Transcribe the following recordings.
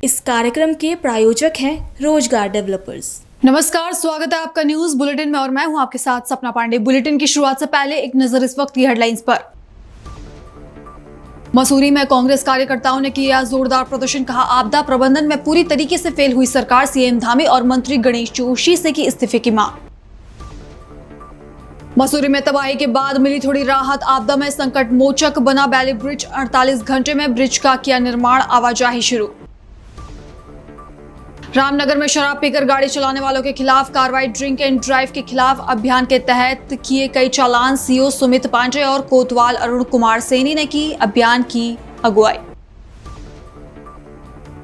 इस कार्यक्रम के प्रायोजक हैं रोजगार डेवलपर्स। नमस्कार, स्वागत है आपका न्यूज बुलेटिन में और मैं हूं आपके साथ सपना पांडे। बुलेटिन की शुरुआत से पहले एक नजर इस वक्त की हेडलाइंस पर। मसूरी में कांग्रेस कार्यकर्ताओं ने किया जोरदार प्रदर्शन, कहा आपदा प्रबंधन में पूरी तरीके से फेल हुई सरकार। सीएम धामी और मंत्री गणेश जोशी से की इस्तीफे की मांग। मसूरी में तबाही के बाद मिली थोड़ी राहत, आपदा में संकट मोचक बना बैली ब्रिज। 48 घंटे में ब्रिज का किया निर्माण, आवाजाही शुरू। रामनगर में शराब पीकर गाड़ी चलाने वालों के खिलाफ कार्रवाई, ड्रिंक एंड ड्राइव के खिलाफ अभियान के तहत किए कई चालान। सीओ सुमित पांडे और कोतवाल अरुण कुमार सैनी ने की अभियान की अगुवाई।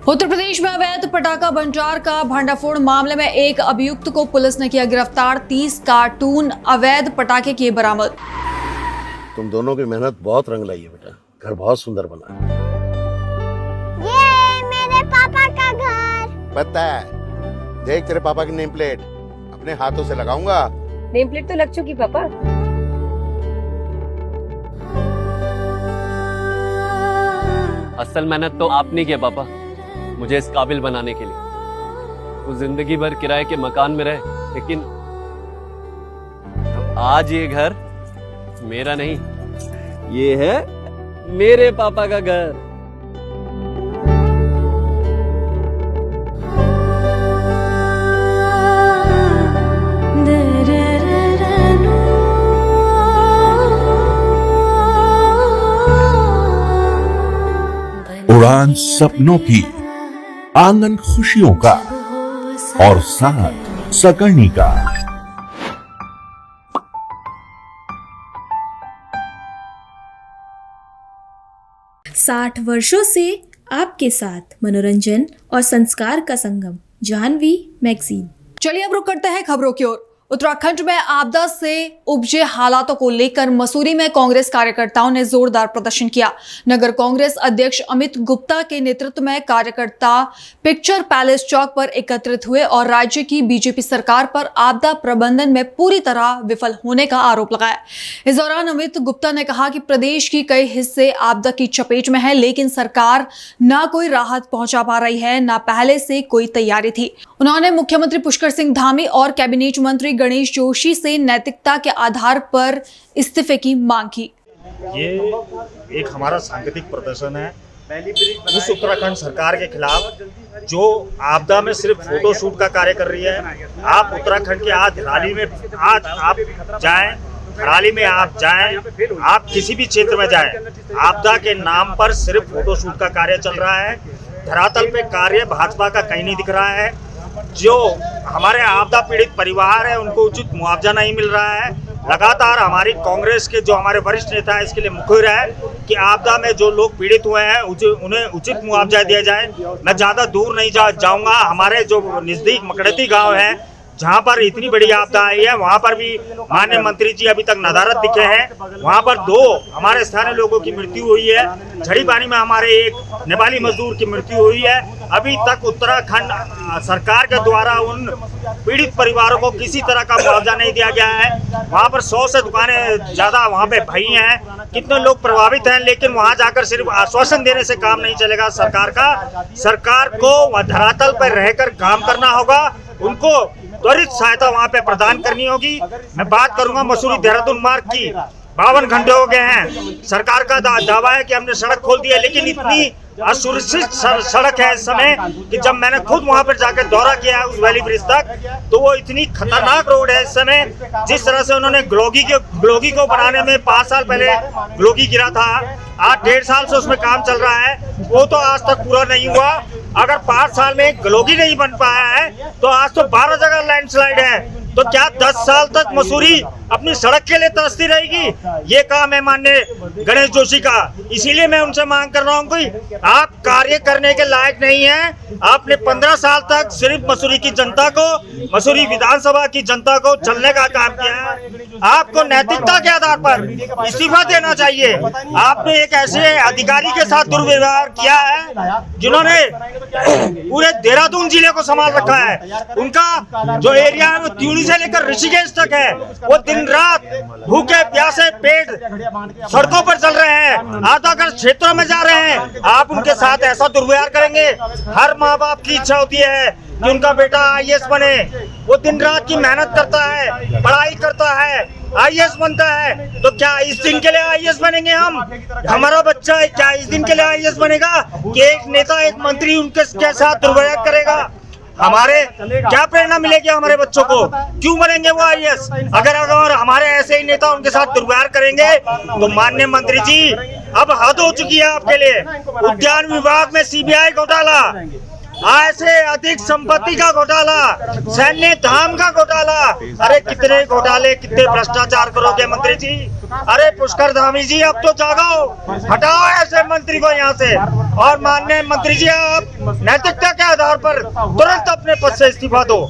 उत्तर प्रदेश में अवैध पटाखा भंडार का भंडाफोड़ मामले में एक अभियुक्त को पुलिस ने किया गिरफ्तार। 30 कार्टून अवैध पटाखे किए बरामद। तुम दोनों की मेहनत बहुत रंग लाई है बेटा, घर बहुत सुंदर बना है। ये मेरे पापा का घर। पता है, देख तेरे पापा की नेम प्लेट अपने हाथों से लगाऊंगा। नेम प्लेट तो लग चुकी पापा। असल मेहनत तो आपने किया पापा, मुझे इस काबिल बनाने के लिए। वो जिंदगी भर किराए के मकान में रहे, लेकिन आज ये घर मेरा नहीं, ये है मेरे पापा का घर। उड़ान सपनों की, आंगन खुशियों का और साथ सकर्णी का। साठ वर्षों से आपके साथ मनोरंजन और संस्कार का संगम, जाह्नवी मैगजीन। चलिए अब रुक करते हैं खबरों की ओर। उत्तराखंड में आपदा से उपजे हालातों को लेकर मसूरी में कांग्रेस कार्यकर्ताओं ने जोरदार प्रदर्शन किया। नगर कांग्रेस अध्यक्ष अमित गुप्ता के नेतृत्व में कार्यकर्ता पिक्चर पैलेस चौक पर एकत्रित हुए और राज्य की बीजेपी सरकार पर आपदा प्रबंधन में पूरी तरह विफल होने का आरोप लगाया। इस दौरान अमित गुप्ता ने कहा कि प्रदेश की कई हिस्से आपदा की चपेट में है, लेकिन सरकार न कोई राहत पहुंचा पा रही है, न पहले से कोई तैयारी थी। उन्होंने मुख्यमंत्री पुष्कर सिंह धामी और कैबिनेट मंत्री गणेश जोशी से नैतिकता के आधार पर इस्तीफे की मांग की। ये एक हमारा सांकेतिक प्रदर्शन है उस उत्तराखंड सरकार के खिलाफ जो आपदा में सिर्फ फोटो शूट का कार्य कर रही है। आप उत्तराखंड के आज रैली में आप जाएं, रैली में आप जाएं, आप किसी भी क्षेत्र में जाएं, आपदा के नाम पर सिर्फ फोटो शूट का कार्य चल रहा है। धरातल पे कार्य भाजपा का कहीं नहीं दिख रहा है। जो हमारे आपदा पीड़ित परिवार है उनको उचित मुआवजा नहीं मिल रहा है। लगातार हमारी कांग्रेस के जो हमारे वरिष्ठ नेता है इसके लिए मुखर है कि आपदा में जो लोग पीड़ित हुए हैं उन्हें उचित मुआवजा दिया जाए। मैं ज़्यादा दूर नहीं जाऊंगा, हमारे जो नज़दीक मकड़ती गांव है जहां पर इतनी बड़ी आपदा आई है वहां पर भी माननीय मंत्री जी अभी तक नदारत दिखे हैं। वहां पर 2 हमारे स्थानीय लोगों की मृत्यु हुई है। झड़ी पानी में हमारे एक नेपाली मजदूर की मृत्यु हुई है। अभी तक उत्तराखंड सरकार के द्वारा उन पीड़ित परिवारों को किसी तरह का मुआवजा नहीं दिया गया है। वहां पर 100 से दुकानें ज्यादा वहां पे भई हैं, कितने लोग प्रभावित हैं, लेकिन वहां जाकर सिर्फ आश्वासन देने से काम नहीं चलेगा सरकार का। सरकार को धरातल पर रहकर काम करना होगा, उनको त्वरित सहायता वहां पे प्रदान करनी होगी। मैं बात करूंगा मसूरी देहरादून मार्ग की। 52 घंटे हो गए हैं, सरकार का दावा है कि हमने सड़क खोल दी है, लेकिन इतनी असुरक्षित सड़क है इस समय कि जब मैंने खुद वहां पर जाकर दौरा किया है उस वैली ब्रिज तक, तो वो इतनी खतरनाक रोड है इस समय। जिस तरह से उन्होंने ग्लोगी को बनाने में 5 साल पहले ग्लोगी गिरा था, आज 1.5 साल से उसमें काम चल रहा है, वो तो आज तक पूरा नहीं हुआ। अगर 5 साल में ग्लोगी नहीं बन पाया है तो आज तो 12 जगह लैंडस्लाइड है, तो क्या 10 साल तक मसूरी अपनी सड़क के लिए तरसती रहेगी? ये काम है माननीय गणेश जोशी का। इसीलिए मैं उनसे मांग कर रहा हूँ कि आप कार्य करने के लायक नहीं हैं। आपने 15 साल तक सिर्फ मसूरी की जनता को, मसूरी विधानसभा की जनता को चलने का काम किया है। आपको नैतिकता के आधार पर इस्तीफा देना चाहिए। आपने एक ऐसे अधिकारी के साथ दुर्व्यवहार किया है जिन्होंने पूरे देहरादून जिले को संभाल रखा है। उनका जो एरिया है वो त्यूनी से लेकर ऋषिकेश तक है, वो दिन रात भूखे प्यासे पेट सड़कों पर चल रहे हैं, आधाग्रस्त क्षेत्रों में जा रहे हैं। आप उनके साथ ऐसा दुर्व्यवहार करेंगे? हर माँ बाप की इच्छा होती है कि उनका बेटा IAS बने। वो दिन रात की मेहनत करता है, पढ़ाई करता है, IAS बनता है। तो क्या इस दिन के लिए IAS बनेंगे हम? हमारा बच्चा क्या इस दिन के लिए IAS बनेगा कि एक नेता एक मंत्री उनके साथ दुर्व्यवहार करेगा? हमारे क्या प्रेरणा मिलेगी हमारे बच्चों को? क्यों बनेंगे वो IAS? अगर हमारे ऐसे ही नेता उनके साथ दुर्व्यवहार करेंगे तो माननीय मंत्री जी, अब हद हो चुकी है आपके लिए। उद्यान विभाग में CBI घोटाला, आय से अधिक संपत्ति का घोटाला, सैन्य धाम का घोटाला, अरे कितने घोटाले, कितने भ्रष्टाचार करोगे मंत्री जी? अरे पुष्कर धामी जी, अब तो जागो, हटाओ ऐसे मंत्री को यहाँ से। और माननीय मंत्री जी, आप नैतिकता के आधार पर तुरंत अपने पद से इस्तीफा दो।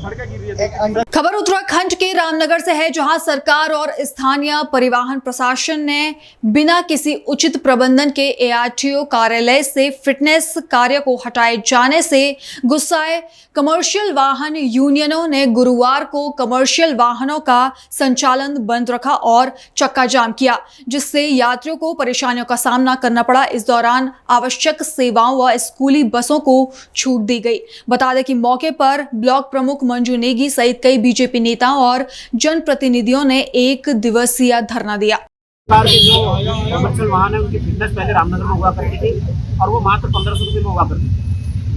खबर उत्तराखंड के रामनगर से है, जहां सरकार और स्थानीय परिवहन प्रशासन ने बिना किसी उचित प्रबंधन के ARTO कार्यालय से फिटनेस कार्य को हटाए जाने से गुस्साए कमर्शियल वाहन यूनियनों ने गुरुवार को कमर्शियल वाहनों का संचालन बंद रखा और चक्का जाम किया, जिससे यात्रियों को परेशानियों का सामना करना पड़ा। इस दौरान आवश्यक सेवाओं व स्कूली बसों को छूट दी गई। बता दें कि मौके पर ब्लॉक प्रमुख मंजू नेगी सहित कई BJP नेताओं और जनप्रतिनिधियों ने 1 दिवसीय धरना दिया। सरकार के जो कमर्शियल वाहन है उनकी फिटनेस पहले रामनगर में हुआ करती थी और वो मात्र 1500 रुपये में हुआ करती थी।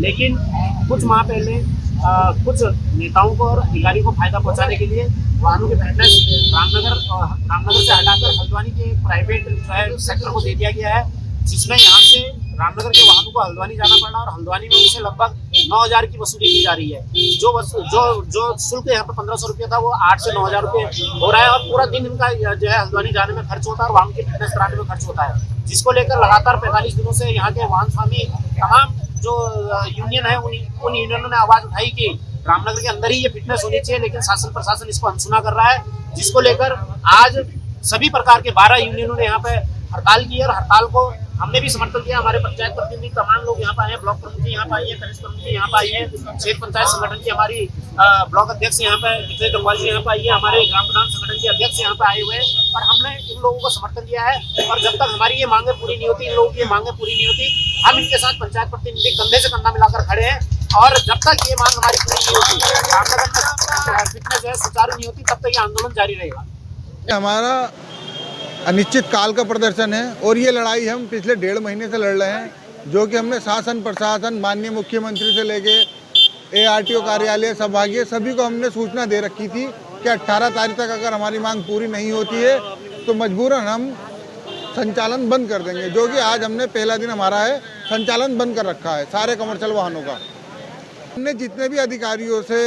लेकिन कुछ माह पहले कुछ नेताओं को और अधिकारियों को फायदा पहुंचाने के लिए वाहनों की फिटनेस रामनगर से हटाकर हल्द्वानी के प्राइवेट जो है सेक्टर को दे दिया गया है, जिसमें यहाँ से रामनगर के वाहनों को हल्द्वानी जाना पड़ रहा है और हल्द्वानी में उनसे लगभग 9000 की वसूली की जा रही है। जो शुल्क यहाँ पे 1500 रुपये था वो 8 से 9000 रुपये हो रहा है और पूरा दिन इनका जो है हल्द्वानी जाने में खर्च होता है और वाहन की फिटनेस कराने में खर्च होता है, जिसको लेकर लगातार 45 दिनों से यहाँ के वाहन स्वामी तमाम जो यूनियन है उन यूनियनों ने आवाज उठाई कि रामनगर के अंदर ही ये फिटनेस होनी चाहिए, लेकिन शासन प्रशासन इसको अनसुना कर रहा है, जिसको लेकर आज सभी प्रकार के 12 यूनियनों ने यहाँ पे हड़ताल की है और हड़ताल को हमने भी समर्थन किया। हमारे पंचायत प्रतिनिधि तमाम लोग यहाँ पे आए हैं, ब्लॉक प्रमुख जी यहाँ पे आई है, कनिष्ठ प्रमुख जी यहाँ पे आई है, क्षेत्र पंचायत संगठन की हमारी ब्लॉक अध्यक्ष यहाँ पे विजय डोंगवाल जी यहाँ पे आई है, हमारे ग्राम प्रधान संगठन के अध्यक्ष यहाँ पे आए हुए हैं और हमने इन लोगों को समर्थन दिया है। और जब तक हमारी ये मांगे पूरी नहीं होती, इन लोगों की मांगे पूरी नहीं होती, हम इनके साथ पंचायत प्रतिनिधि कंधे से कंधा मिलाकर खड़े हैं और जब तक ये मांग हमारी पूरी नहीं होती, रामनगर में फिटनेस जो है सुचारू नहीं होती, तब तक ये आंदोलन जारी रहेगा। हमारा अनिश्चित काल का प्रदर्शन है और ये लड़ाई हम पिछले 1.5 महीने से लड़ रहे हैं, जो कि हमने शासन प्रशासन माननीय मुख्यमंत्री से लेके ARTO कार्यालय संभागीय सभी को हमने सूचना दे रखी थी कि 18 तारीख तक अगर हमारी मांग पूरी नहीं होती है तो मजबूरन हम संचालन बंद कर देंगे, जो कि आज हमने पहला दिन हमारा है संचालन बंद कर रखा है सारे कमर्शियल वाहनों का। हमने जितने भी अधिकारियों से,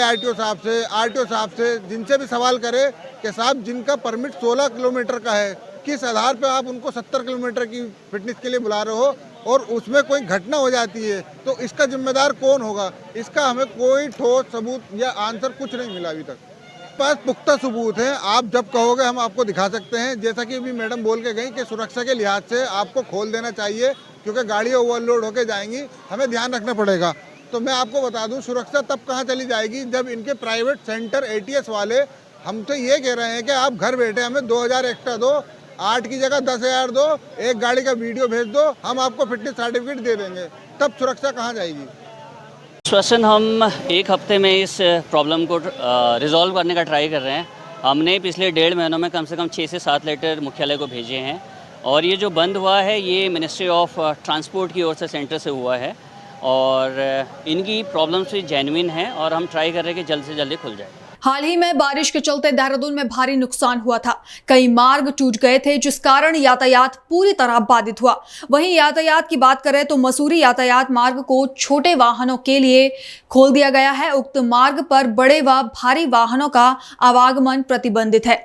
ARTO साहब से, RTO साहब से, जिनसे भी सवाल करे कि साहब जिनका परमिट 16 किलोमीटर का है, किस आधार पे आप उनको 70 किलोमीटर की फिटनेस के लिए बुला रहे हो और उसमें कोई घटना हो जाती है तो इसका जिम्मेदार कौन होगा? इसका हमें कोई ठोस सबूत या आंसर कुछ नहीं मिला अभी तक। पास पुख्ता सबूत हैं, आप जब कहोगे हम आपको दिखा सकते हैं। जैसा कि अभी मैडम बोल के गई कि सुरक्षा के लिहाज से आपको खोल देना चाहिए क्योंकि गाड़ी ओवरलोड होकर जाएंगी, हमें ध्यान रखना पड़ेगा। तो मैं आपको बता दूं, सुरक्षा तब कहाँ चली जाएगी जब इनके प्राइवेट सेंटर ATS वाले हमसे ये कह रहे हैं कि आप घर बैठे हमें 2000 एक्स्ट्रा दो, 8 की जगह 10,000 दो, एक गाड़ी का वीडियो भेज दो, हम आपको फिटनेस सर्टिफिकेट दे देंगे। तब सुरक्षा कहाँ जाएगी? श्वसन हम 1 हफ्ते में इस प्रॉब्लम को रिजॉल्व करने का ट्राई कर रहे हैं। हमने पिछले 1.5 महीनों में कम से कम 6 से 7 लेटर मुख्यालय को भेजे हैं और ये जो बंद हुआ है ये मिनिस्ट्री ऑफ ट्रांसपोर्ट की ओर से सेंटर से हुआ है और इनकी प्रॉब्लम्स भी जेन्युइन है और हम ट्राई कर रहे हैं कि जल्द से जल्दी खुल जाए। हाल ही में बारिश के चलते देहरादून में भारी नुकसान हुआ था, कई मार्ग टूट गए थे जिस कारण यातायात पूरी तरह बाधित हुआ। वहीं यातायात की बात करें तो मसूरी यातायात मार्ग को छोटे वाहनों के लिए खोल दिया गया है। उक्त मार्ग पर बड़े व भारी वाहनों का आवागमन प्रतिबंधित है।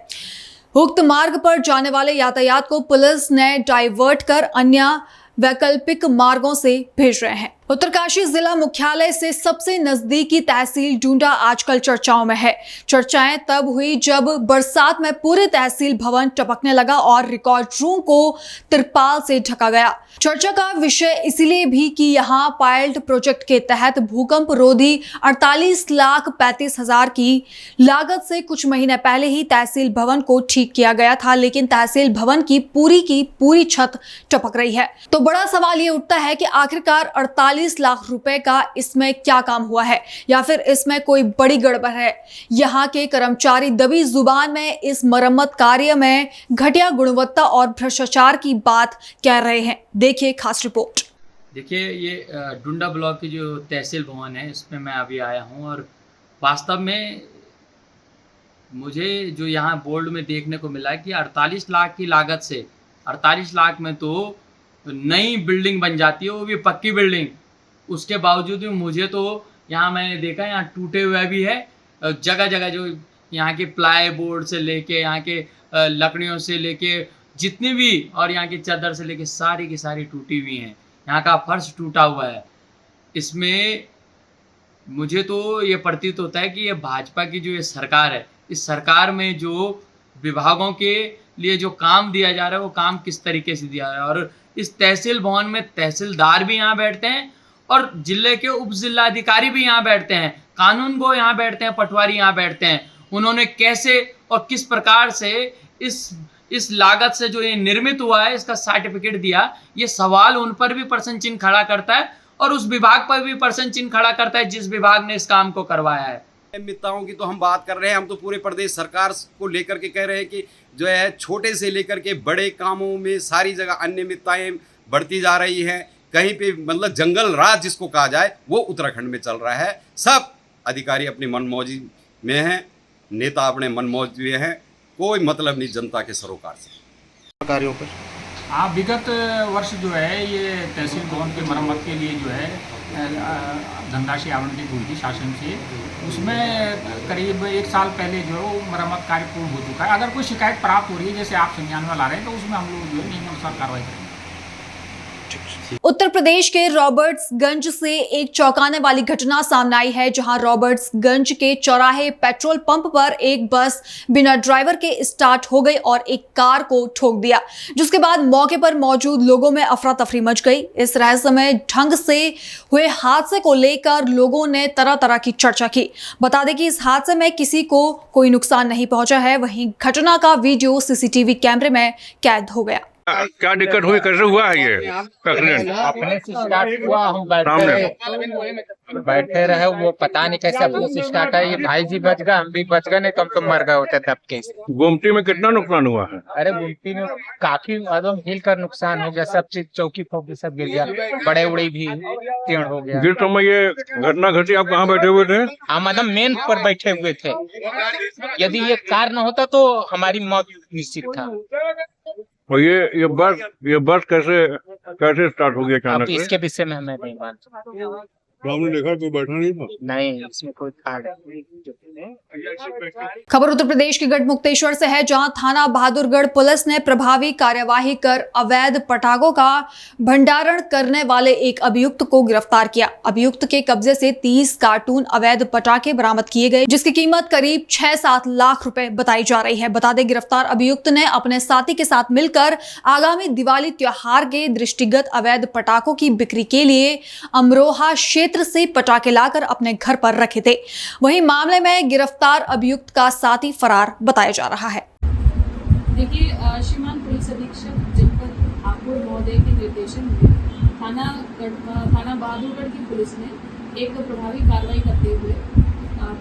उक्त मार्ग पर जाने वाले यातायात को पुलिस ने डाइवर्ट कर अन्य वैकल्पिक मार्गों से भेज रहे हैं। उत्तरकाशी जिला मुख्यालय से सबसे नजदीकी तहसील डूंडा आजकल चर्चाओं में है। चर्चाएं तब हुई जब बरसात में पूरे तहसील भवन टपकने लगा और रिकॉर्ड रूम को तिरपाल से ढका गया। चर्चा का विषय इसलिए भी कि यहां पायलट प्रोजेक्ट के तहत भूकंप रोधी 48,35,000 की लागत से कुछ महीने पहले ही तहसील भवन को ठीक किया गया था, लेकिन तहसील भवन की पूरी छत टपक रही है। तो बड़ा सवाल ये उठता है कि आखिरकार 48 लाख रुपए का इसमें क्या काम हुआ है, या फिर इसमें कोई बड़ी गड़बड़ है। यहाँ के कर्मचारी दबी जुबान में इस मरम्मत कार्य में घटिया गुणवत्ता और भ्रष्टाचार की बात कह रहे हैं। देखिए खास रिपोर्ट। देखिए, ये डुंडा ब्लॉक की जो तहसील भवन है, इसमें मैं अभी आया हूँ और वास्तव में मुझे जो यहाँ बोर्ड में देखने को मिला कि 48 लाख की लागत से 48 लाख में तो नई बिल्डिंग बन जाती है, वो भी पक्की बिल्डिंग। उसके बावजूद भी मुझे तो यहाँ मैंने देखा यहाँ टूटे हुए भी है, जगह जगह जो यहाँ के प्लाई बोर्ड से लेके यहाँ के लकड़ियों से लेके जितनी भी, और यहाँ की चादर से लेके सारी की सारी टूटी हुई हैं। यहाँ का फर्श टूटा हुआ है। इसमें मुझे तो ये प्रतीत होता है कि ये भाजपा की जो ये सरकार है, इस सरकार में जो विभागों के लिए जो काम दिया जा रहा है वो काम किस तरीके से दिया जा रहा है। और इस तहसील भवन में तहसीलदार भी यहाँ बैठते हैं और जिले के उप जिलाधिकारी भी यहाँ बैठते हैं, कानून गो यहाँ बैठते हैं, पटवारी यहाँ बैठते हैं। उन्होंने कैसे और किस प्रकार से इस लागत से जो ये निर्मित हुआ है इसका सर्टिफिकेट दिया, ये सवाल उन पर भी प्रश्न चिन्ह खड़ा करता है और उस विभाग पर भी प्रश्न चिन्ह खड़ा करता है जिस विभाग ने इस काम को करवाया है। अनियमितताओं की तो हम बात कर रहे हैं, हम तो पूरे प्रदेश सरकार को लेकर के कह रहे हैं कि जो है छोटे से लेकर के बड़े कामों में सारी जगह अनियमितताएं बढ़ती जा रही हैं। कहीं पे मतलब जंगल राज जिसको कहा जाए वो उत्तराखंड में चल रहा है। सब अधिकारी अपनी मनमौजी में हैं, नेता अपने मनमौजी में हैं, कोई मतलब नहीं जनता के सरोकार से कार्यों पर। हाँ, विगत वर्ष जो है ये तहसील भवन की मरम्मत के लिए जो है धनराशि आवंटित हुई थी शासन से, उसमें करीब 1 साल पहले जो मरम्मत कार्य पूर्ण हो चुका है। अगर कोई शिकायत प्राप्त हो रही है जैसे आप संज्ञान में ला रहे हैं तो उसमें हम लोग जो है नियमानुसार कार्रवाई करेंगे। उत्तर प्रदेश के रॉबर्ट्सगंज से एक चौंकाने वाली घटना सामने आई है, जहां रॉबर्ट्सगंज के चौराहे पेट्रोल पंप पर एक बस बिना ड्राइवर के स्टार्ट हो गई और एक कार को ठोक दिया, जिसके बाद मौके पर मौजूद लोगों में अफरा तफरी मच गई। इस रहस्यमय ढंग से हुए हादसे को लेकर लोगों ने तरह तरह की चर्चा की। बता दें कि इस हादसे में किसी को कोई नुकसान नहीं पहुंचा है। वहीं घटना का वीडियो सीसीटीवी कैमरे में कैद हो गया। क्या दिक्कत हुई, कैसे हुआ है ये एक्सीडेंट? अपने से स्टार्ट हुआ, हम बैठे रहे, वो पता नहीं कैसे अपने से स्टार्ट है। ये भाई जी बच गए, हम भी बच गए, नहीं तो हम तो मर गए होते तब के। गोमती में कितना नुकसान हुआ है? अरे गोमती में काफी एकदम हिल कर नुकसान हो गया, सब चीज चौकी फौकी सब गिर गया, बड़े उड़े भी टेढ़ हो गया। जिस समय ये घटना घटी आप कहाँ बैठे हुए थे? हम एकदम मेन पर बैठे हुए थे। यदि ये कार न होता तो हमारी मौत निश्चित था। और ये बस कैसे स्टार्ट हो गया अचानक? इसके विषय में हमें नहीं मालूम। आपने देखा कोई बैठा नहीं था? नहीं, इसमें कोई था नहीं। खबर उत्तर प्रदेश के गढ़मुक्तेश्वर से है, जहां थाना बहादुरगढ़ पुलिस ने प्रभावी कार्यवाही कर अवैध पटाखों का भंडारण करने वाले एक अभियुक्त को गिरफ्तार किया। अभियुक्त के कब्जे से 30 कार्टून अवैध पटाखे बरामद किए गए, जिसकी कीमत करीब 6-7 लाख रुपए बताई जा रही है। बता दें, गिरफ्तार अभियुक्त ने अपने साथी के साथ मिलकर आगामी दिवाली त्योहार के दृष्टिगत अवैध पटाखों की बिक्री के लिए अमरोहा क्षेत्र से पटाखे लाकर अपने घर पर रखे थे। वहीं मामले में गिरफ्तार अभियुक्त का साथी फरार बताया जा रहा है। देखिए, श्रीमान पुलिस अधीक्षक जनपद ठाकुर महोदय के निर्देशन में थाना बहादुरगढ़ की पुलिस ने एक प्रभावी कार्रवाई करते हुए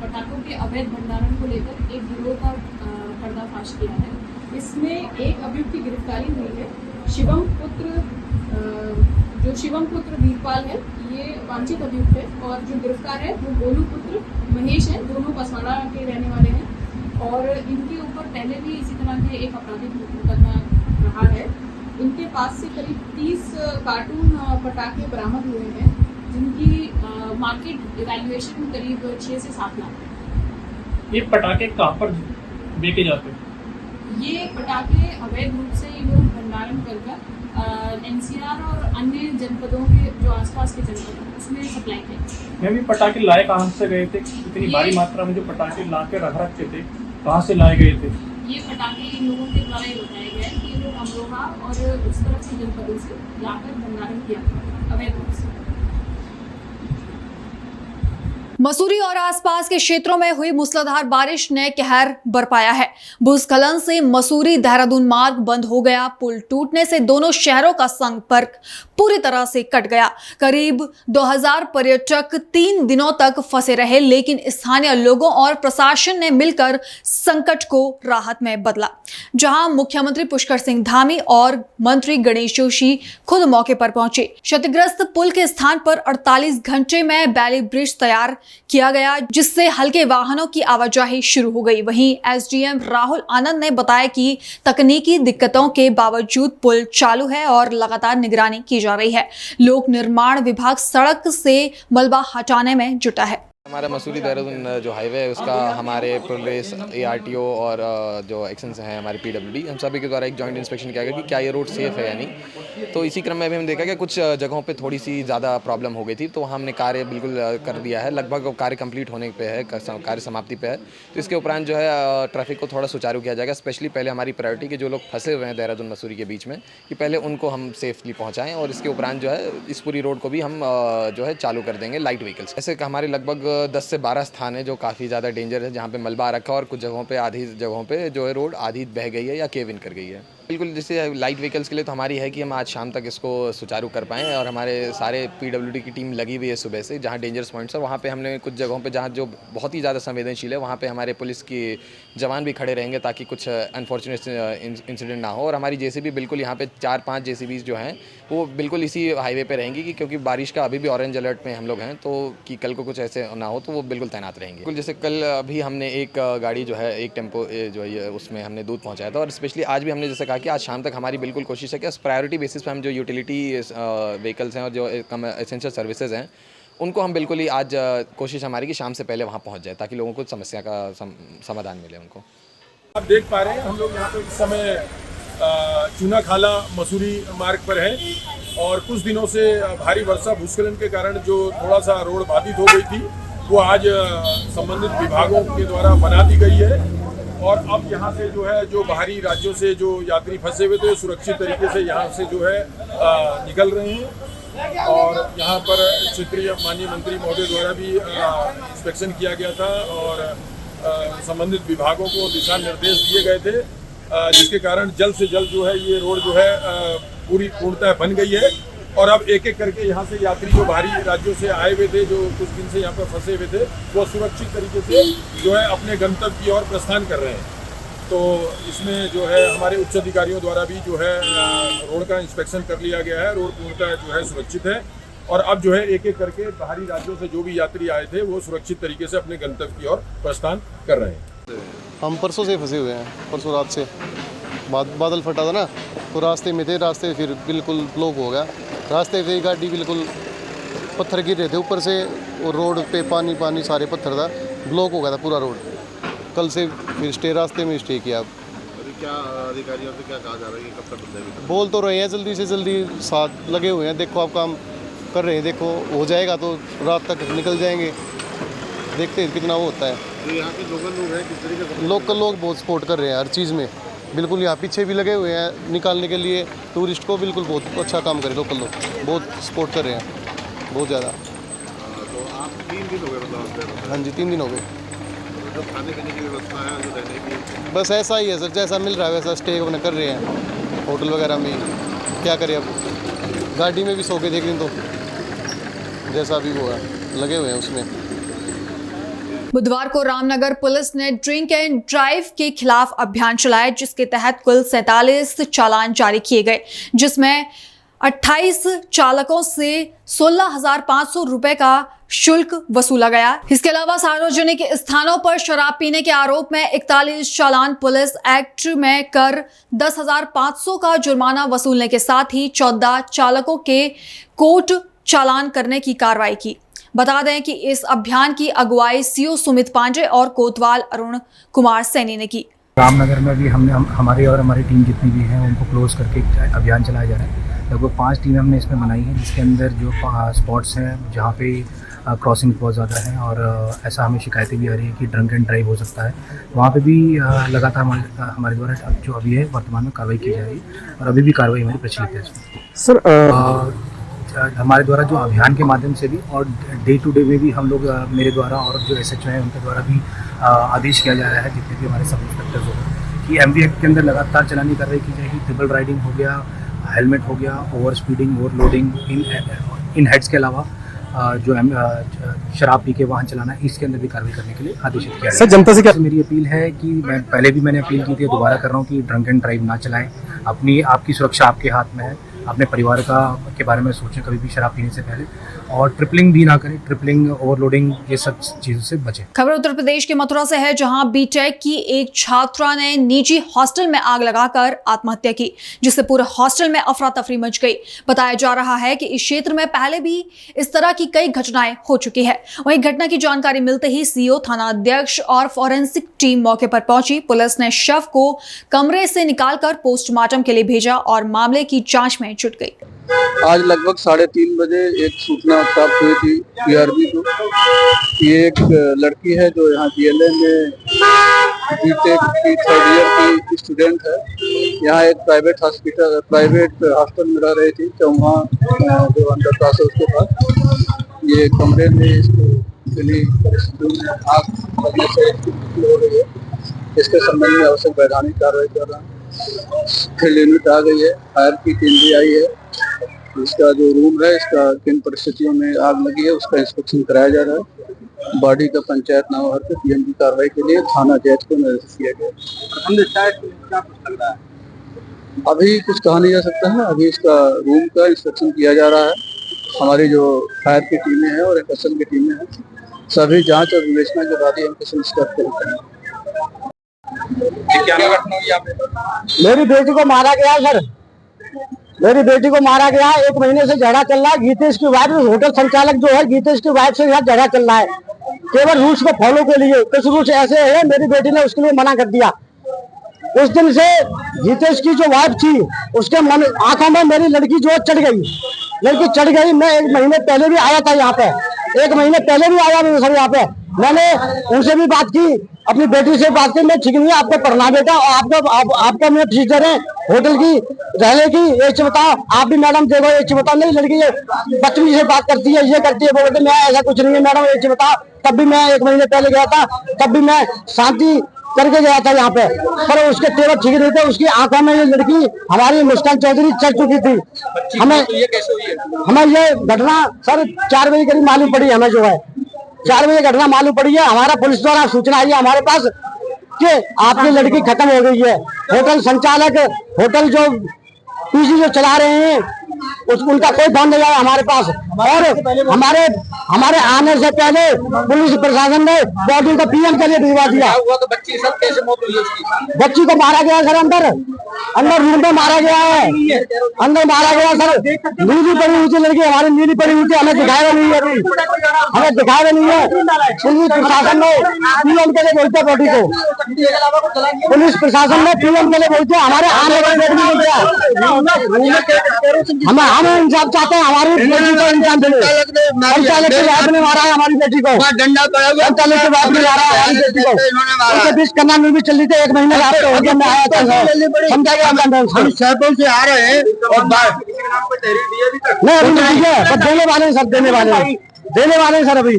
पटाखों के अवैध भंडारण को लेकर एक गिरोह का पर्दाफाश किया है। इसमें एक अभियुक्त की गिरफ्तारी हुई है। जो शिवम पुत्र वीरपाल है, ये वांछित अभियुक्त है, और जो गिरफ्तार है वो गोलू पुत्र महेश है, दोनों पसवाड़ा के रहने वाले हैं। और इनके ऊपर पहले भी इसी तरह के एक आपराधिक मुकदमा रहा है। इनके पास से करीब 30 कार्टून पटाखे बरामद हुए हैं, जिनकी मार्केट इवैल्यूएशन करीब 6 से 7 लाख। ये पटाखे कहाँ पर बेचे जाते हैं? ये पटाखे अवैध रूप से ये लोग भंडारण कर एनसीआर और अन्य जनपदों के जो आसपास के जनपद हैं उसमें सप्लाई किया। मैं भी पटाखे लाए कहाँ से गए थे, इतनी भारी मात्रा में जो पटाखे ला के रख रखे थे कहाँ से लाए गए थे? ये पटाखे इन लोगों के द्वारा ही बताया गया है कि ये लोग अमरोहा और उस तरफ के जनपदों से लाकर भंडारण किया अवैध रूप से। मसूरी और आसपास के क्षेत्रों में हुई मूसलाधार बारिश ने कहर बरपाया है। भूस्खलन से मसूरी देहरादून मार्ग बंद हो गया। पुल टूटने से दोनों शहरों का संपर्क पूरी तरह से कट गया। करीब 2000 पर्यटक 3 दिनों तक फंसे रहे, लेकिन स्थानीय लोगों और प्रशासन ने मिलकर संकट को राहत में बदला। जहां मुख्यमंत्री पुष्कर सिंह धामी और मंत्री गणेश जोशी खुद मौके पर पहुंचे। क्षतिग्रस्त पुल के स्थान पर 48 घंटे में बैली ब्रिज तैयार किया गया, जिससे हल्के वाहनों की आवाजाही शुरू हो गई। वहीं एसडीएम राहुल आनंद ने बताया कि तकनीकी दिक्कतों के बावजूद पुल चालू है और लगातार निगरानी की जा रही है। लोक निर्माण विभाग सड़क से मलबा हटाने में जुटा है। हमारा मसूरी देहरादून जो हाईवे है उसका हमारे पुलिस, ARTO और जो एक्शंस हैं हमारे PWD, हम सभी के द्वारा एक जॉइंट इंस्पेक्शन किया गया कि क्या ये रोड सेफ़ है या नहीं। तो इसी क्रम में भी हम देखा कि कुछ जगहों पे थोड़ी सी ज़्यादा प्रॉब्लम हो गई थी, तो हमने कार्य बिल्कुल कर दिया है। लगभग कार्य कंप्लीट होने पे है, कार्य समाप्ति पे है। तो इसके उपरांत जो है ट्रैफिक को थोड़ा सुचारू किया जाएगा। स्पेशली पहले हमारी प्रायोरिटी के जो लोग फंसे हुए हैं देहरादून मसूरी के बीच में, कि पहले उनको हम सेफली पहुँचाएँ, और इसके उपरांत जो है इस पूरी रोड को भी हम जो है चालू कर देंगे लाइट व्हीकल्स। ऐसे हमारे लगभग 10 से 12 स्थान है जो काफ़ी ज़्यादा डेंजर है, जहाँ पे मलबा आ रखा है, और कुछ जगहों पे आधी जगहों पे जो है रोड आधी बह गई है या केव इन कर गई है। बिल्कुल, जैसे लाइट व्हीकल्स के लिए तो हमारी है कि हम आज शाम तक इसको सुचारू कर पाएँ, और हमारे सारे PWD की टीम लगी हुई है सुबह से। जहाँ डेंजरस पॉइंट्स है वहाँ पे हमने कुछ जगहों पे जहाँ जो बहुत ही ज़्यादा संवेदनशील है वहाँ पे हमारे पुलिस की जवान भी खड़े रहेंगे, ताकि कुछ अनफॉर्चुनेट इंसिडेंट ना हो। और हमारी JCB बिल्कुल यहाँ पे 4-5 JCBs जो हैं वो बिल्कुल इसी हाईवे पे रहेंगी, कि क्योंकि बारिश का अभी भी ऑरेंज अलर्ट में हम लोग हैं, तो कि कल को कुछ ऐसे ना हो तो वो बिल्कुल तैनात रहेंगे। बिल्कुल, जैसे कल अभी हमने एक गाड़ी जो है, एक टेम्पो जो है उसमें हमने दूध पहुँचाया था, और स्पेशली आज भी हमने जैसे कहा कि आज शाम तक हमारी बिल्कुल कोशिश है कि प्रायोरिटी बेसिस पे हम जो यूटिलिटी व्हीकल्स हैं और जो एसेंशियल सर्विसेज हैं उनको हम बिल्कुल ही आज कोशिश हमारी कि शाम से पहले वहाँ पहुँच जाए, ताकि लोगों को समस्या का समाधान मिले उनको। आप देख पा रहे हैं हम लोग यहाँ पे इस समय चूनाखाला मसूरी मार्ग पर हैं, और कुछ दिनों से भारी वर्षा भूस्खलन के कारण जो थोड़ा सा रोड बाधित हो गई थी वो आज संबंधित विभागों के द्वारा बना दी गई है। और अब यहाँ से जो है जो बाहरी राज्यों से जो यात्री फंसे हुए थे सुरक्षित तरीके से यहाँ से जो है निकल रहे हैं। और यहाँ पर क्षेत्रीय माननीय मंत्री महोदय द्वारा भी इंस्पेक्शन किया गया था, और संबंधित विभागों को दिशा निर्देश दिए गए थे, जिसके कारण जल्द से जल्द जो है ये रोड जो है पूरी पूर्णतः बन गई है। और अब एक एक करके यहाँ से यात्री जो बाहरी राज्यों से आए हुए थे, जो कुछ दिन से यहाँ पर फंसे हुए थे, वो सुरक्षित तरीके से जो है अपने गंतव्य की ओर प्रस्थान कर रहे हैं। तो इसमें जो है हमारे उच्च अधिकारियों द्वारा भी जो है रोड का इंस्पेक्शन कर लिया गया है। रोड पूर्णतः जो है सुरक्षित है, और अब जो है एक एक करके बाहरी राज्यों से जो भी यात्री आए थे वो सुरक्षित तरीके से अपने गंतव्य की ओर प्रस्थान कर रहे हैं। हम परसों से फंसे हुए हैं, परसों रात से बादल फटा था ना, तो रास्ते में थे, रास्ते फिर बिल्कुल ब्लॉक हो गया। रास्ते पे गाड़ी बिल्कुल पत्थर गिर रहे थे ऊपर से, और रोड पे पानी सारे पत्थर था, ब्लॉक हो गया था पूरा रोड। कल से फिर स्टे रास्ते में स्टे किया। अभी क्या अधिकारियों से क्या कहा जा रहा है, कब तक बंद? बोल तो रहे हैं जल्दी से जल्दी, साथ लगे हुए हैं। देखो आप काम कर रहे हैं, देखो हो जाएगा तो रात तक निकल जाएंगे, देखते हैं कितना वो होता है। तो यहाँ के लोकल लोग हैं किस तरीके से? लोकल लोग बहुत सपोर्ट कर रहे हैं हर चीज़ में, बिल्कुल यहाँ पीछे भी लगे हुए हैं निकालने के लिए टूरिस्ट को, बिल्कुल बहुत अच्छा काम करे। लोकल लोग बहुत सपोर्ट कर रहे हैं, बहुत ज़्यादा। तो आप 3 दिन हो गए? हाँ जी, 3 दिन हो गए। तो खाने पीने की व्यवस्था है, जो रहने की? बस ऐसा ही है सर, जैसा मिल रहा है वैसा स्टे अपने कर रहे हैं होटल वगैरह में। क्या करें अब, गाड़ी में भी सो के देख लें, तो जैसा भी वो है लगे हुए हैं उसमें। बुधवार को रामनगर पुलिस ने ड्रिंक एंड ड्राइव के खिलाफ अभियान चलाया, जिसके तहत कुल 47 चालान जारी किए गए, जिसमें 28 चालकों से 16,500 रुपए का शुल्क वसूला गया। इसके अलावा सार्वजनिक स्थानों पर शराब पीने के आरोप में 41 चालान पुलिस एक्ट में कर 10,500 का जुर्माना वसूलने के साथ ही 14 चालकों के कोर्ट चालान करने की कार्रवाई की। बता दें कि इस अभियान की अगुवाई CO सुमित पांडे और कोतवाल अरुण कुमार सैनी ने की। रामनगर में भी हमारी टीम जितनी भी हैं उनको क्लोज करके अभियान चलाया जा रहा है। लगभग 5 टीमें हमने इसमें बनाई हैं, जिसके अंदर जो स्पॉट्स हैं जहाँ पे क्रॉसिंग बहुत ज़्यादा है और ऐसा हमें शिकायतें भी आ रही है कि ड्रंक एंड ड्राइव हो सकता है, वहाँ पे भी लगातार हमारे द्वारा जो अभी है वर्तमान में कार्रवाई की जा रही है और अभी भी कार्रवाई हमारी प्रचलित है इसमें। सर हमारे द्वारा जो अभियान के माध्यम से भी और डे टू डे में भी हम लोग मेरे द्वारा और जो SHO हैं उनके द्वारा भी आदेश किया जा रहा है, जितने भी हमारे सब इंस्पेक्टर्स हो गए, कि MV एक्ट के अंदर लगातार चलानी कार्रवाई की जाएगी। ट्रिपल राइडिंग हो गया, हेलमेट हो गया, ओवर स्पीडिंग, ओवर लोडिंग इन हेड्स के अलावा जो शराब पी के वाहन चलाना है, इसके अंदर भी कार्रवाई करने के लिए आदेशित किया सर, जनता से क्या मेरी अपील है कि मैंने अपील की थी, दोबारा कर रहा हूँ कि ड्रंक एंड ड्राइव ना चलाएं। आपकी सुरक्षा आपके हाथ में है, अपने परिवार के बारे में सोचें कभी भी शराब पीने से पहले, और ट्रिपलिंग भी ना करें, ट्रिपलिंग, ओवरलोडिंग, ये सब चीज़ों से बचें। खबर उत्तर प्रदेश के मथुरा से है, जहां बीटेक की एक छात्रा ने निजी हॉस्टल में आग लगाकर आत्महत्या की, जिससे पूरे हॉस्टल में अफरा तफरी मच गई। बताया जा रहा है कि इस क्षेत्र में पहले भी इस तरह की कई घटनाएं हो चुकी है। वहीं घटना की जानकारी मिलते ही CO, थाना अध्यक्ष और फॉरेंसिक टीम मौके पर पहुंची। पुलिस ने शव को कमरे से निकालकर पोस्टमार्टम के लिए भेजा और मामले की जांच में जुट गई। आज लगभग 3:30 बजे एक सूचना प्राप्त हुई थी PRB को कि एक लड़की है जो यहाँ DLA में बीटेक की 3rd ईयर की स्टूडेंट है, यहाँ एक प्राइवेट हॉस्टल में रह रही थी। तो वहाँ जो अंडर पास है उसके पास ये कमरे में इसको परिस्थितियों में आग लगने से हो रही है। इसके संबंध में आवश्यक वैधानिक कार्रवाई कर रहा है। फील्ड यूनिट आ गई है, फायर की टीम भी आई है। इसका जो रूम है, इसका किन परिस्थितियों में आग लगी है उसका इंस्पेक्शन कराया जा रहा है। बॉडी का पंचायत नावहर पे PM की कार्रवाई के लिए थाना जज को निर्देश किया गया। अभी कुछ कहा नहीं जा सकता है, अभी इसका रूम का इंस्पेक्शन किया जा रहा है। हमारी जो फायर की टीमें हैं और FSL की टीमें हैं, सभी जांच और विवेचना के बाद ही हम किसी निष्कर्ष पर उतरेंगे। क्या घटना हुई यहाँ पे? मेरी बेटी को मारा गया सर, मेरी बेटी को मारा गया। 1 महीने से झगड़ा चल रहा है। गीतेश की वाइफ, होटल संचालक जो है, गीतेश की वाइफ से यहाँ झगड़ा चल रहा है केवल रूल्स को फॉलो के लिए। कुछ रूल्स ऐसे है, मेरी बेटी ने उसके लिए मना कर दिया। उस दिन से गीतेश की जो वाइफ थी उसके आंखों में मेरी लड़की जो चढ़ गई, लड़की चढ़ गई। मैं 1 महीने पहले भी आया था यहाँ पे, 1 महीने पहले भी आया मैं सर यहाँ पे। मैंने उनसे भी बात की, अपनी बेटी से बात की, मैं ठीक नहीं है, आपको पढ़ना बेटा, और आपका मैं टीचर है होटल की रहने की, ये चीज बताओ। आप भी मैडम देखो, ये चीज बताओ। नहीं लड़की ये बदतमीजी से बात करती है, ये करती है, वो बोलते मैं ऐसा कुछ नहीं है मैडम, ये चीज बताओ। तब भी मैं 1 महीने पहले गया था, तब भी मैं शांति करके गया था यहाँ पे, पर उसके तेवर ठीक नहीं थे। उसकी आंखों में ये लड़की हमारी मुस्कान चौधरी चढ़ चुकी थी। हमें ये घटना सर 4 बजे करीब मालूम पड़ी, हमें जो है 4 बजे घटना मालूम पड़ी है। हमारा पुलिस द्वारा सूचना आई है हमारे पास कि आपकी लड़की खत्म हो गई है। होटल संचालक, होटल जो PG जो चला रहे हैं उनका कोई फोन नहीं आया हमारे पास। और हमारे आने से पहले पुलिस प्रशासन ने बॉडी को PM के लिए भिजवा दिया। तो बच्ची सब कैसे मौत हुई उसकी? बच्ची को मारा गया सर, अंदर रूम में मारा गया है, अंदर मारा गया सर। नीली पड़ी हुई थी लड़की, हमारी नीली पड़ी हुई थी, हमें दिखाया नहीं है, हमें दिखाया नहीं है। पुलिस प्रशासन ने PM के लिए बोलते बॉडी को, पुलिस प्रशासन ने PM के लिए बोलते हमारे आने का डेट नहीं गया। हम इंसाफ चाहते हैं, हमारी बेटी को इंसाफ दे। संचालक के बाप ने मारा है हमारी बेटी को, संचालक के बाप ने मारा है हमारी बेटी को। उनके बीच कन्या में भी चल रही थी, 1 महीने रात हो गया, मैं आया था समझा गया। हम शहरों से आ रहे हैं और नहीं अभी नहीं है, पर देने वाले सर, देने वाले सर अभी।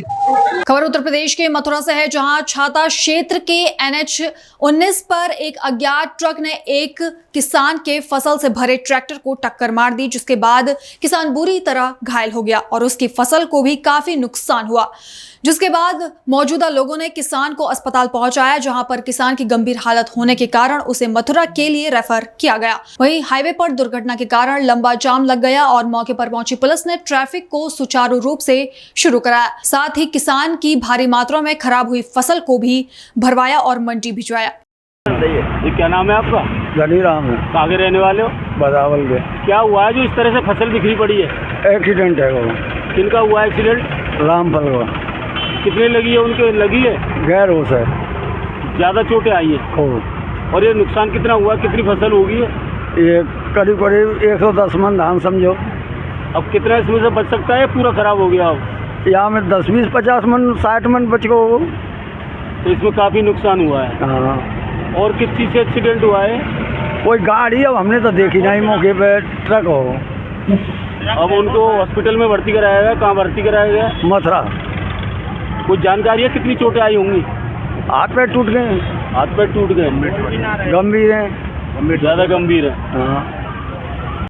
खबर उत्तर प्रदेश के मथुरा से है, जहां छाता क्षेत्र के NH-19 पर एक अज्ञात ट्रक ने एक किसान के फसल से भरे ट्रैक्टर को टक्कर मार दी, जिसके बाद किसान बुरी तरह घायल हो गया और उसकी फसल को भी काफी नुकसान हुआ। जिसके बाद मौजूदा लोगों ने किसान को अस्पताल पहुंचाया, जहां पर किसान की गंभीर हालत होने के कारण उसे मथुरा के लिए रेफर किया गया। वहीं हाईवे पर दुर्घटना के कारण लंबा जाम लग गया और मौके पर पहुंची पुलिस ने ट्रैफिक को सुचारू रूप से शुरू कराया। साथ ही किसान की भारी मात्रा में खराब हुई फसल को भी भरवाया और मंडी भिजवाया। ये क्या नाम है आपका? गनी राम है। कहाँ के रहने वाले हो? बदावल के। क्या हुआ है जो इस तरह से फसल बिखरी पड़ी है? एक्सीडेंट है वो। किनका हुआ है एक्सीडेंट? रामफल का। कितने लगी है उनके? लगी है गैर होश है, ज्यादा चोटें आई है। और ये नुकसान कितना हुआ, कितनी फसल होगी? ये करीब करीब 110 मन धान समझो। अब कितना इसमें से बच सकता है, पूरा खराब हो गया? अब यहाँ में 10, 20, 50 मन 60 मन बच गो। तो इसमें काफ़ी नुकसान हुआ है। हाँ। और किस चीज़ से एक्सीडेंट हुआ है? कोई गाड़ी अब हमने तो देखी नहीं, मौके पे ट्रक हो। अब उनको हॉस्पिटल में भर्ती कराया गया। कहाँ भर्ती कराया गया? मथुरा। कुछ जानकारी है कितनी चोटें आई होंगी? हाथ पैर टूट गए। हाथ पैर टूट गए, गंभीर है, ज़्यादा गंभीर है। हाँ।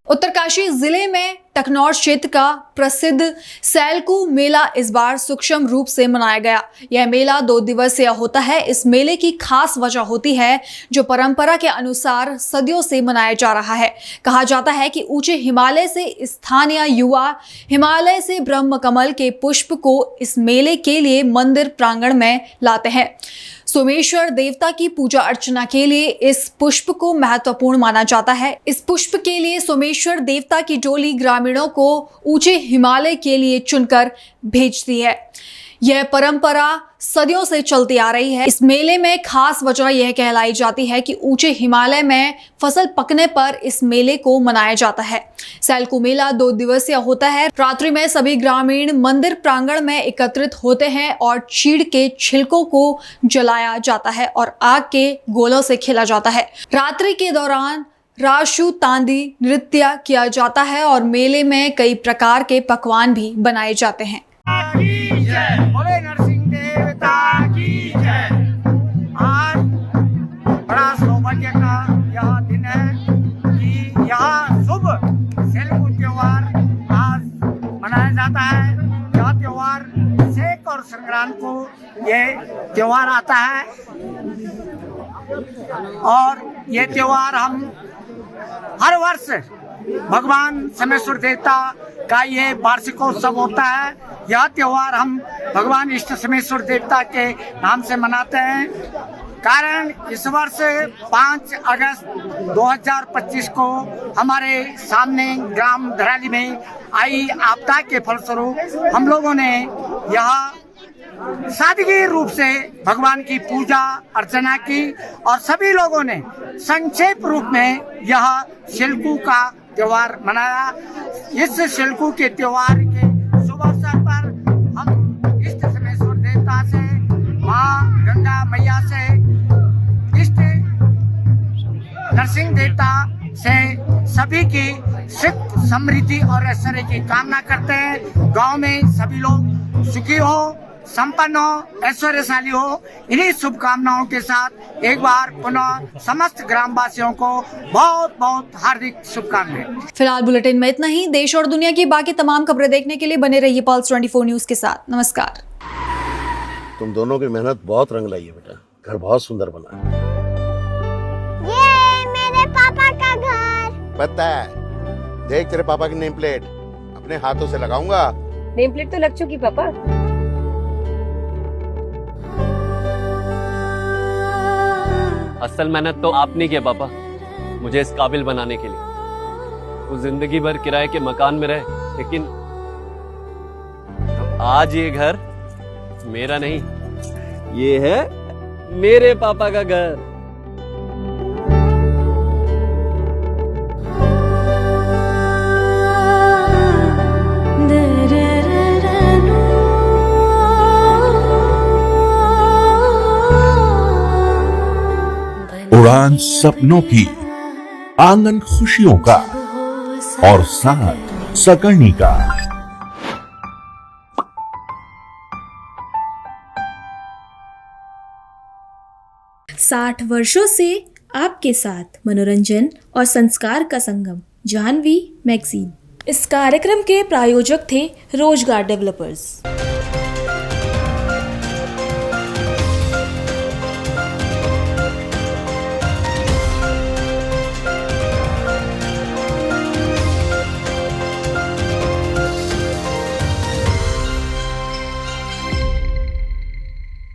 उत्तरकाशी जिले में टकनौर क्षेत्र का प्रसिद्ध सैलकू मेला इस बार सूक्ष्म रूप से मनाया गया। यह मेला 2 दिवसीय होता है। इस मेले की खास वजह होती है जो परंपरा के अनुसार सदियों से मनाया जा रहा है। कहा जाता है कि ऊंचे हिमालय से स्थानीय युवा हिमालय से ब्रह्म कमल के पुष्प को इस मेले के लिए मंदिर प्रांगण में लाते हैं। सोमेश्वर देवता की पूजा अर्चना के लिए इस पुष्प को महत्वपूर्ण माना जाता है। इस पुष्प के लिए सोमेश्वर देवता की डोली ग्रामीणों को ऊंचे हिमालय के लिए चुनकर भेजती है। यह परंपरा सदियों से चलती आ रही है। इस मेले में खास वजह यह कहलाई जाती है कि ऊंचे हिमालय में फसल पकने पर इस मेले को मनाया जाता है। सैलकू मेला 2 दिवसीय होता है। रात्रि में सभी ग्रामीण मंदिर प्रांगण में एकत्रित होते हैं और चीड़ के छिलकों को जलाया जाता है और आग के गोलों से खेला जाता है। रात्रि के दौरान राशु तांदी नृत्य किया जाता है और मेले में कई प्रकार के पकवान भी बनाए जाते हैं। बोले नरसिंह देवता की जय। आज बड़ा सौभाग्य का यह दिन है कि यहाँ शुभ सैलकू त्योहार आज मनाया जाता है। यह त्योहार सेक और संक्रांत को ये त्योहार आता है और ये त्योहार हम हर वर्ष भगवान सोमेश्वर देवता का ये वार्षिकोत्सव होता है। यह त्योहार हम भगवान इष्ट सोमेश्वर देवता के नाम से मनाते हैं। कारण इस वर्ष 5 अगस्त 2025 को हमारे सामने ग्राम धराली में आई आपदा के फलस्वरूप हम लोगों ने यह सादगी रूप से भगवान की पूजा अर्चना की और सभी लोगों ने संक्षेप रूप में यह सैलकू का त्योहार मनाया। इस सैलकू के त्योहार के शुभ अवसर पर हम इष्ट सोमेश्वर देवता से, माँ गंगा मैया से, इष्ट नरसिंह देवता से सभी की सुख समृद्धि और ऐश्वर्य की कामना करते हैं। गांव में सभी लोग सुखी हो, संपन्न हो, ऐश्वर्यशाली हो। इन्हीं शुभकामनाओं के साथ एक बार पुनः समस्त ग्रामवासियों को बहुत बहुत हार्दिक शुभकामनाएं। फिलहाल बुलेटिन में इतना ही। देश और दुनिया की बाकी तमाम खबरें देखने के लिए बने रहिए पल्स 24 न्यूज के साथ। नमस्कार। तुम दोनों की मेहनत बहुत रंग लाई है बेटा। घर बहुत सुंदर बना है। ये मेरे पापा का घर। पता है, देख तेरे पापा की नेम प्लेट अपने हाथों से लगाऊंगा। नेम प्लेट तो लग चुकी पापा। असल मेहनत तो आपने की पापा, मुझे इस काबिल बनाने के लिए। वो जिंदगी भर किराए के मकान में रहे, लेकिन आज ये घर मेरा नहीं, ये है मेरे पापा का घर। उड़ान सपनों की, आंगन खुशियों का और साथ सकर्णी का। 60 वर्षों से आपके साथ मनोरंजन और संस्कार का संगम जाह्नवी मैगजीन। इस कार्यक्रम के प्रायोजक थे रोजगार डेवलपर्स।